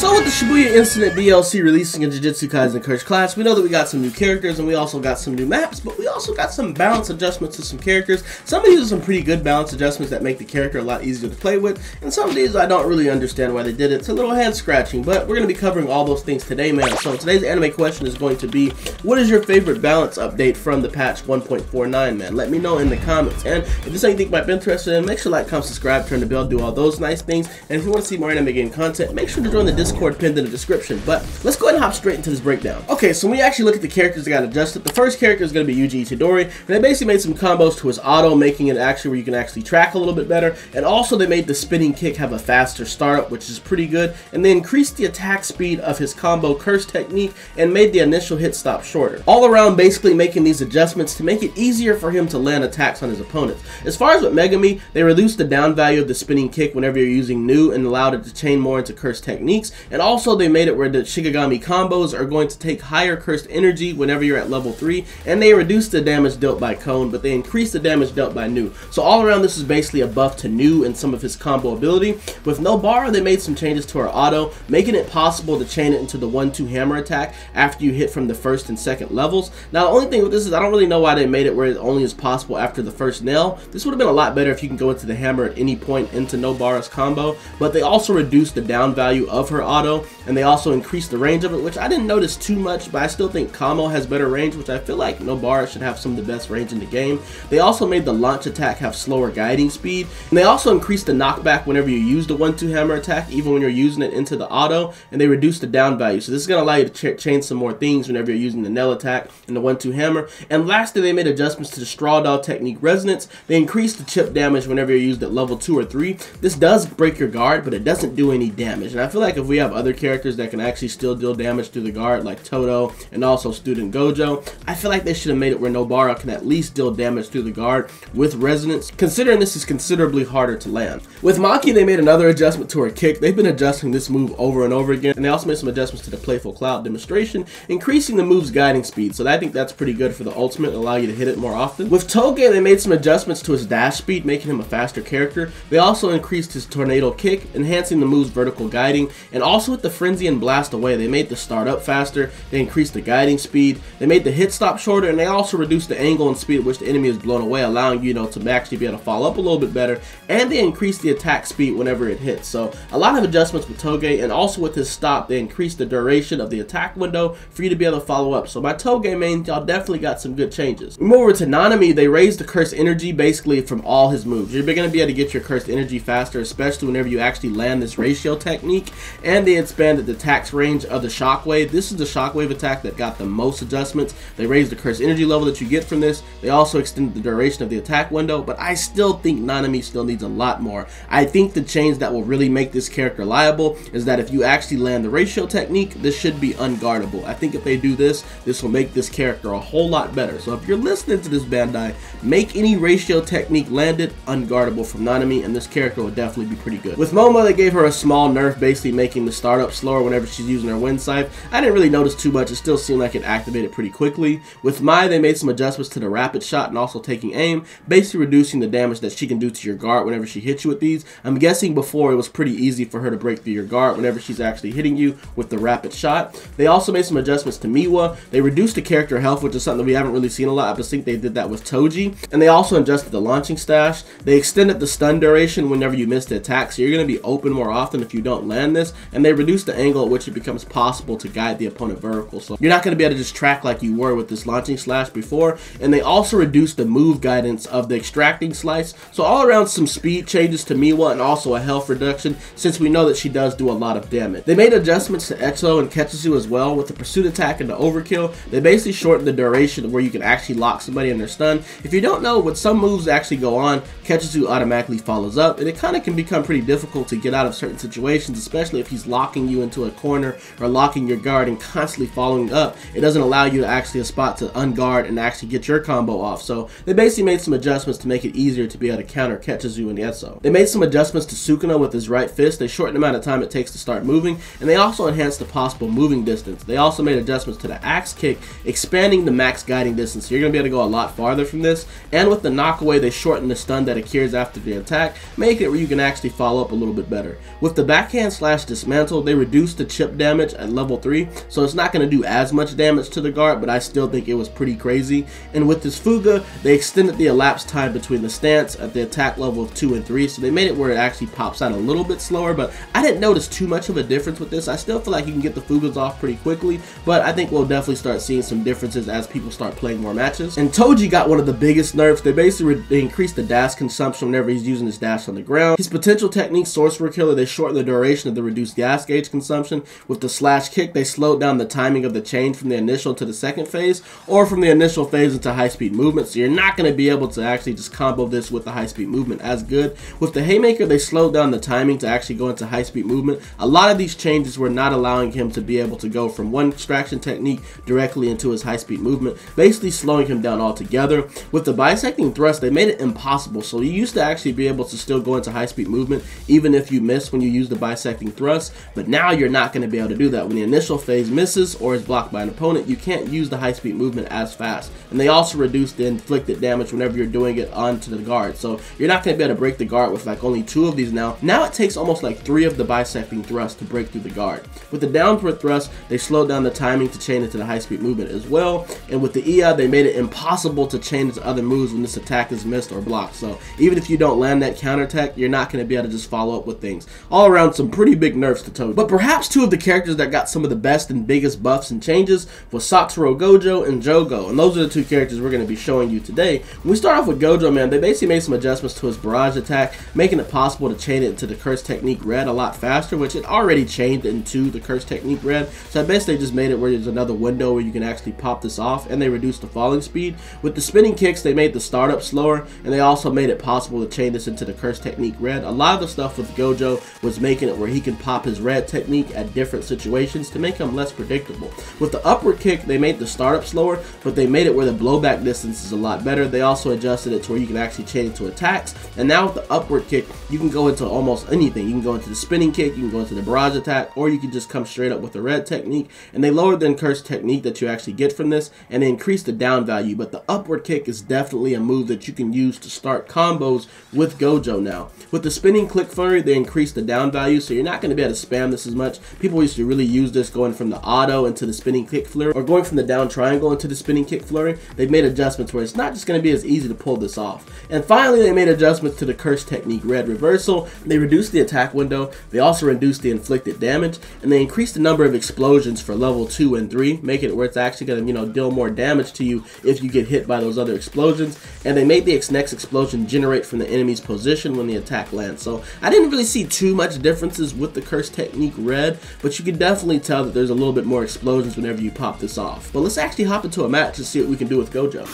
So with the Shibuya Incident DLC releasing in Jujutsu Kaisen Cursed Clash, we know that we got some new characters and we also got some new maps, but we also got some balance adjustments to some characters. Some of these are some pretty good balance adjustments that make the character a lot easier to play with, and some of these I don't really understand why they did it. It's a little head scratching, but we're going to be covering all those things today, man. So today's anime question is going to be, what is your favorite balance update from the patch 1.49, man? Let me know in the comments, and if there's anything you might be interested in, make sure to like, comment, subscribe, turn the bell, do all those nice things, and if you want to see more anime game content, make sure to join the Discord pinned in the description. But let's go ahead and hop straight into this breakdown. Okay, so when we actually look at the characters that got adjusted, the first character is going to be Yuji Itadori, and they basically made some combos to his auto, making it actually where you can actually track a little bit better, and also they made the spinning kick have a faster startup, which is pretty good, and they increased the attack speed of his combo curse technique and made the initial hit stop shorter. All around basically making these adjustments to make it easier for him to land attacks on his opponents. As far as with Megami, they reduced the down value of the spinning kick whenever you're using new and allowed it to chain more into curse techniques, and also they made it where the Shikigami combos are going to take higher cursed energy whenever you're at level 3, and they reduced the damage dealt by Cone, but they increased the damage dealt by New. So all around this is basically a buff to New and some of his combo ability. With Nobara, they made some changes to her auto, making it possible to chain it into the 1-2 hammer attack after you hit from the first and second levels. Now the only thing with this is I don't really know why they made it where it only is possible after the first nail. This would have been a lot better if you can go into the hammer at any point into Nobara's combo, but they also reduced the down value of her auto, and they also increased the range of it, which I didn't notice too much, but I still think Kamo has better range, which I feel like Nobara should have some of the best range in the game. They also made the launch attack have slower guiding speed, and they also increased the knockback whenever you use the 1-2 hammer attack, even when you're using it into the auto, and they reduced the down value. So this is going to allow you to change some more things whenever you're using the nail attack and the 1-2 hammer. And lastly, they made adjustments to the straw doll technique resonance. They increased the chip damage whenever you're used at level 2 or 3. This does break your guard, but it doesn't do any damage. And I feel like if we have other characters that can actually still deal damage through the guard, like Toto and also Student Gojo, I feel like they should have made it where Nobara can at least deal damage through the guard with resonance, considering this is considerably harder to land. With Maki, they made another adjustment to her kick. They've been adjusting this move over and over again, and they also made some adjustments to the Playful Cloud demonstration, increasing the move's guiding speed. So I think that's pretty good for the ultimate and allow you to hit it more often. With Toge, they made some adjustments to his dash speed, making him a faster character. They also increased his tornado kick, enhancing the move's vertical guiding, and also with the Frenzy and Blast Away, they made the start up faster, they increased the guiding speed, they made the hit stop shorter, and they also reduced the angle and speed at which the enemy is blown away, allowing you to actually be able to follow up a little bit better, and they increased the attack speed whenever it hits. So a lot of adjustments with Toge, and also with his stop, they increased the duration of the attack window for you to be able to follow up. So my Toge main, y'all definitely got some good changes. We move over to Nanami, they raised the cursed energy basically from all his moves. You're going to be able to get your cursed energy faster, especially whenever you actually land this ratio technique, and they expanded the attack range of the shockwave. This is the shockwave attack that got the most adjustments. They raised the cursed energy level that you get from this. They also extended the duration of the attack window, but I still think Nanami still needs a lot more. I think the change that will really make this character liable is that if you actually land the ratio technique, this should be unguardable. I think if they do this, this will make this character a whole lot better. So if you're listening to this, Bandai, make any ratio technique landed unguardable from Nanami, and this character will definitely be pretty good. With Momo, they gave her a small nerf, basically making the startup slower whenever she's using her wind scythe. I didn't really notice too much. It still seemed like it activated pretty quickly. With Mai, they made some adjustments to the rapid shot and also taking aim, basically reducing the damage that she can do to your guard whenever she hits you with these. I'm guessing before it was pretty easy for her to break through your guard whenever she's actually hitting you with the rapid shot. They also made some adjustments to Miwa. They reduced the character health, which is something that we haven't really seen a lot. I just think they did that with Toji. And they also adjusted the launching stash. They extended the stun duration whenever you miss the attack, so you're going to be open more often if you don't land this. And they reduced the angle at which it becomes possible to guide the opponent vertical. So you're not going to be able to just track like you were with this launching slash before. And they also reduced the move guidance of the extracting slice. So all around some speed changes to Miwa and also a health reduction, since we know that she does do a lot of damage. They made adjustments to Etsuo and Ketsuzu as well. With the pursuit attack and the overkill, they basically shortened the duration of where you can actually lock somebody in their stun. If you don't know, when some moves actually go on, Ketsuzu automatically follows up, and it kind of can become pretty difficult to get out of certain situations, especially if he's locking you into a corner or locking your guard and constantly following up. It doesn't allow you to actually a spot to unguard and actually get your combo off. So they basically made some adjustments to make it easier to be able to counter Ketsuzu and Etsuo. They made some adjustments to Sukuna with his right fist. They shortened the amount of time it takes to start moving, and they also enhanced the possible moving distance. They also made adjustments to the axe kick, expanding the max guiding distance. So you're going to be able to go a lot farther from this. And with the knockaway, they shortened the stun that occurs after the attack, making it where you can actually follow up a little bit better. With the backhand slash dismantle, Mantle, they reduced the chip damage at level 3, so it's not going to do as much damage to the guard, but I still think it was pretty crazy. And with this Fuga, they extended the elapsed time between the stance at the attack level of 2 and 3, so they made it where it actually pops out a little bit slower, but I didn't notice too much of a difference with this. I still feel like you can get the Fugas off pretty quickly, but I think we'll definitely start seeing some differences as people start playing more matches. And Toji got one of the biggest nerfs. They basically increased the dash consumption whenever he's using his dash on the ground. His potential technique, Sorcerer Killer, they shortened the duration of the reduced gas gauge consumption. With the slash kick, they slowed down the timing of the change from the initial to the second phase, or from the initial phase into high speed movement, so you're not going to be able to actually just combo this with the high speed movement as good. With the Haymaker, they slowed down the timing to actually go into high speed movement. A lot of these changes were not allowing him to be able to go from one extraction technique directly into his high speed movement, basically slowing him down altogether. With the bisecting thrust, they made it impossible, so you used to actually be able to still go into high speed movement even if you miss when you use the bisecting thrust, but now you're not going to be able to do that. When the initial phase misses or is blocked by an opponent, you can't use the high speed movement as fast. And they also reduced the inflicted damage whenever you're doing it onto the guard, so you're not going to be able to break the guard with like only 2 of these now. Now it takes almost like 3 of the bisecting thrust to break through the guard. With the downward thrust, they slowed down the timing to chain into the high speed movement as well, and with the Ia, they made it impossible to chain into other moves when this attack is missed or blocked. So even if you don't land that counterattack, you're not going to be able to just follow up with things. All around, some pretty big nerfs to Toji. But perhaps 2 of the characters that got some of the best and biggest buffs and changes was Satoru Gojo and Jogo, and those are the 2 characters we're going to be showing you today. When we start off with Gojo, man, they basically made some adjustments to his barrage attack, making it possible to chain it into the Cursed Technique Red a lot faster, which it already chained into the Cursed Technique Red, so I guess they just made it where there's another window where you can actually pop this off, and they reduced the falling speed. With the spinning kicks, they made the startup slower, and they also made it possible to chain this into the Cursed Technique Red. A lot of the stuff with Gojo was making it where he can pop his red technique at different situations to make him less predictable. With the upward kick, they made the startup slower, but they made it where the blowback distance is a lot better. They also adjusted it to where you can actually chain into attacks, and now with the upward kick, you can go into almost anything. You can go into the spinning kick, you can go into the barrage attack, or you can just come straight up with the red technique. And they lowered the cursed technique that you actually get from this, and they increased the down value, but the upward kick is definitely a move that you can use to start combos with Gojo now. With the spinning click flurry, they increased the down value, so you're not going to be able to spam this as much. People used to really use this going from the auto into the spinning kick flurry, or going from the down triangle into the spinning kick flurry. They've made adjustments where it's not just going to be as easy to pull this off. And finally, they made adjustments to the cursed technique red reversal. They reduced the attack window, they also reduced the inflicted damage, and they increased the number of explosions for level 2 and 3, making it where it's actually going to, deal more damage to you if you get hit by those other explosions. And they made the next explosion generate from the enemy's position when the attack lands. So I didn't really see too much differences with the cursed technique red, but you can definitely tell that there's a little bit more explosions whenever you pop this off. But let's actually hop into a match and see what we can do with Gojo.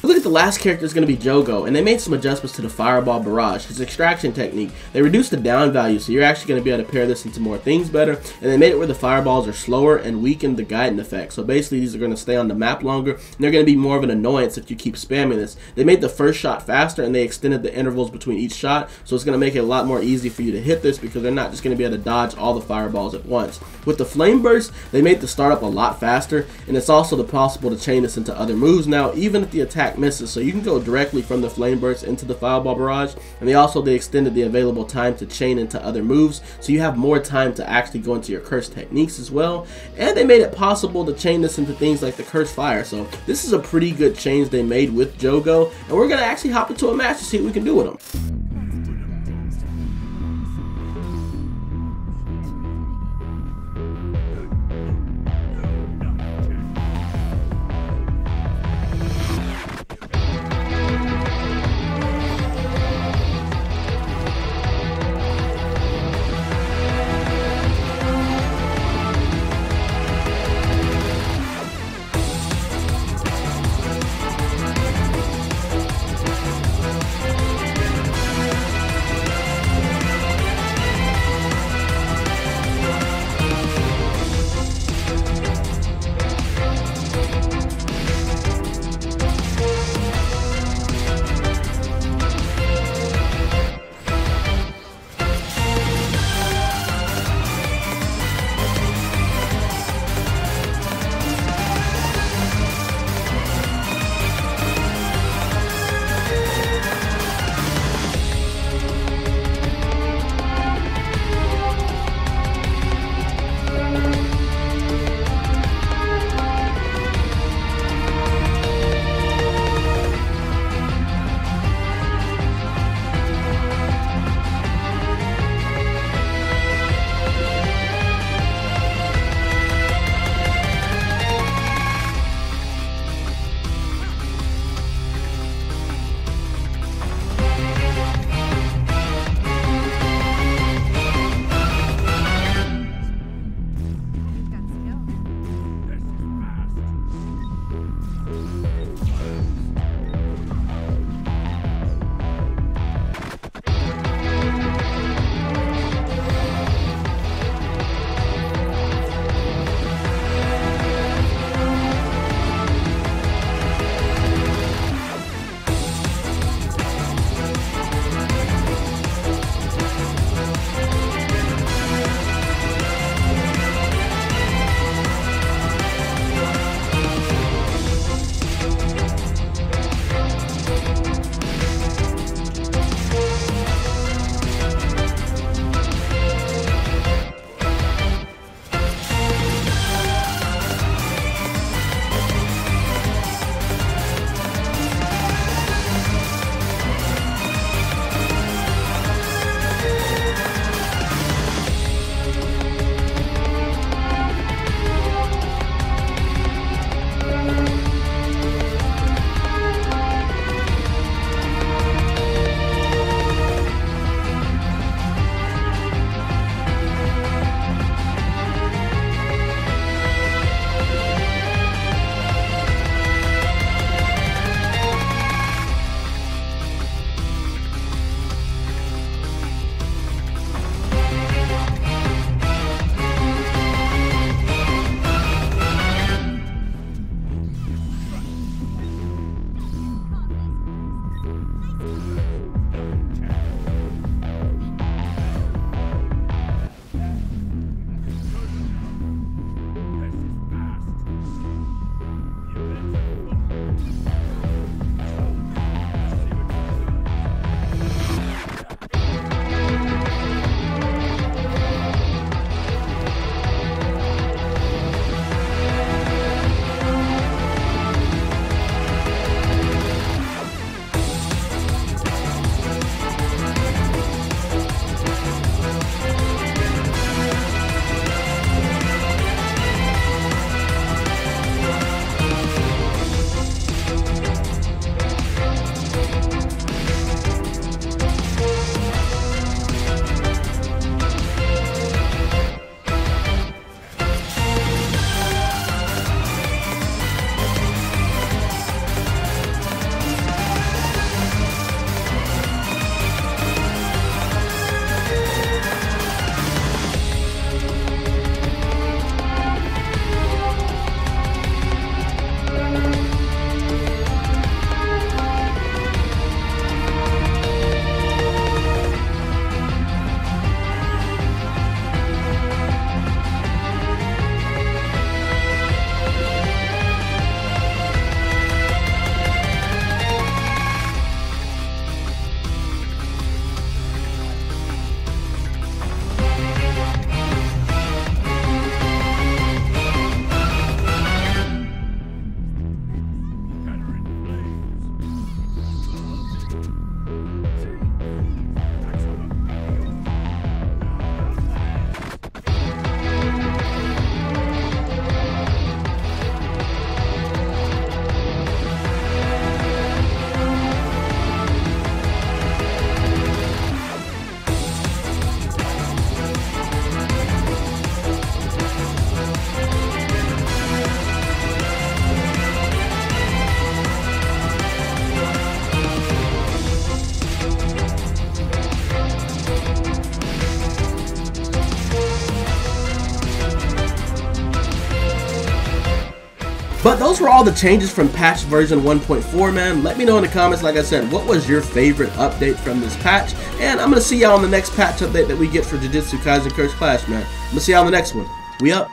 Look at the last character is going to be Jogo, and they made some adjustments to the Fireball Barrage, his extraction technique. They reduced the down value, so you're actually going to be able to pair this into more things better, and they made it where the fireballs are slower and weakened the guiding effect. So basically these are going to stay on the map longer, and they're going to be more of an annoyance if you keep spamming this. They made the first shot faster, and they extended the intervals between each shot, so it's going to make it a lot more easy for you to hit this because they're not just going to be able to dodge all the fireballs at once. With the Flame Burst, they made the startup a lot faster, and it's also possible to chain this into other moves now, even if the attack misses, so you can go directly from the Flame Burst into the Fireball Barrage. And they extended the available time to chain into other moves, so you have more time to actually go into your cursed techniques as well. And they made it possible to chain this into things like the Cursed Fire, so this is a pretty good change they made with Jogo, and we're gonna actually hop into a match to see what we can do with them. But those were all the changes from patch version 1.4, man. Let me know in the comments, like I said, what was your favorite update from this patch? And I'm going to see y'all on the next patch update that we get for Jujutsu Kaisen Cursed Clash, man. I'm going to see y'all on the next one. We up.